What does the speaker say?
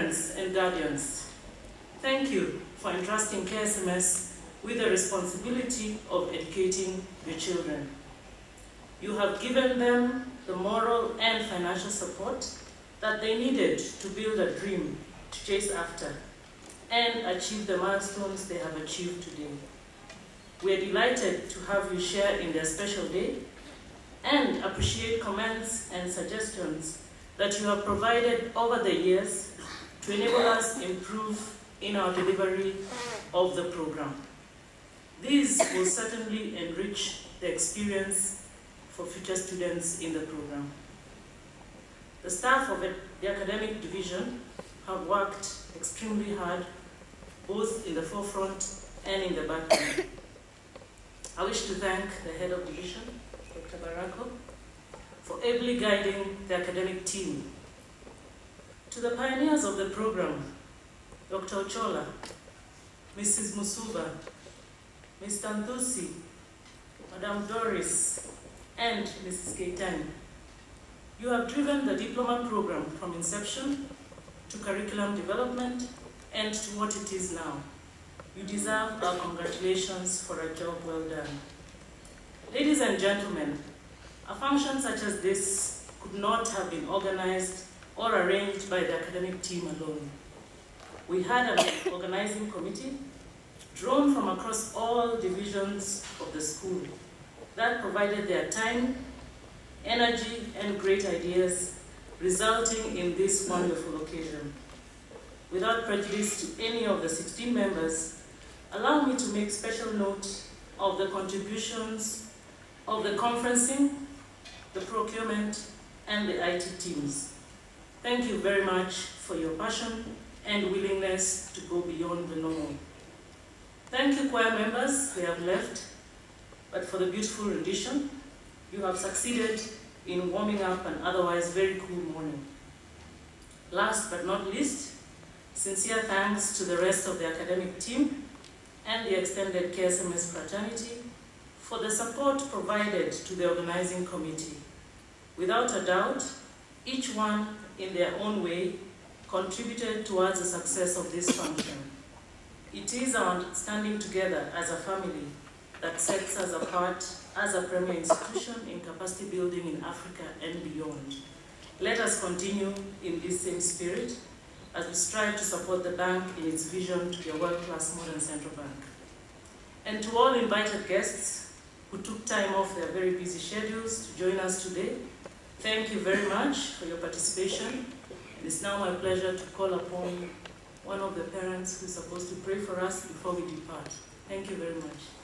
parents and guardians, thank you for entrusting KSMS with the responsibility of educating your children. You have given them the moral and financial support that they needed to build a dream to chase after and achieve the milestones they have achieved today. We are delighted to have you share in their special day and appreciate comments and suggestions that you have provided over the years to enable us to improve in our delivery of the program. These will certainly enrich the experience for future students in the program. The staff of the academic division have worked extremely hard, both in the forefront and in the background. I wish to thank the head of division, Dr. Barako, for ably guiding the academic team. To the pioneers of the program, Dr. Ochola, Mrs. Musuba, Mr. Nthusi, Madam Doris, and Mrs. Keitani, you have driven the diploma program from inception to curriculum development and to what it is now. You deserve our congratulations for a job well done. Ladies and gentlemen, a function such as this could not have been organized or arranged by the academic team alone. We had an organizing committee drawn from across all divisions of the school that provided their time, energy, and great ideas, resulting in this wonderful occasion. Without prejudice to any of the 16 members, allow me to make special note of the contributions of the conferencing, the procurement, and the IT teams. Thank you very much for your passion and willingness to go beyond the normal. Thank you, choir members, they have left, but for the beautiful rendition, you have succeeded in warming up an otherwise very cool morning. Last but not least, sincere thanks to the rest of the academic team and the extended KSMS fraternity for the support provided to the organizing committee. Without a doubt, each one in their own way contributed towards the success of this function. It is our standing together as a family that sets us apart as a premier institution in capacity building in Africa and beyond. Let us continue in this same spirit as we strive to support the bank in its vision to be a world-class modern central bank. And to all invited guests who took time off their very busy schedules to join us today, thank you very much for your participation. And it's now my pleasure to call upon one of the parents who's supposed to pray for us before we depart. Thank you very much.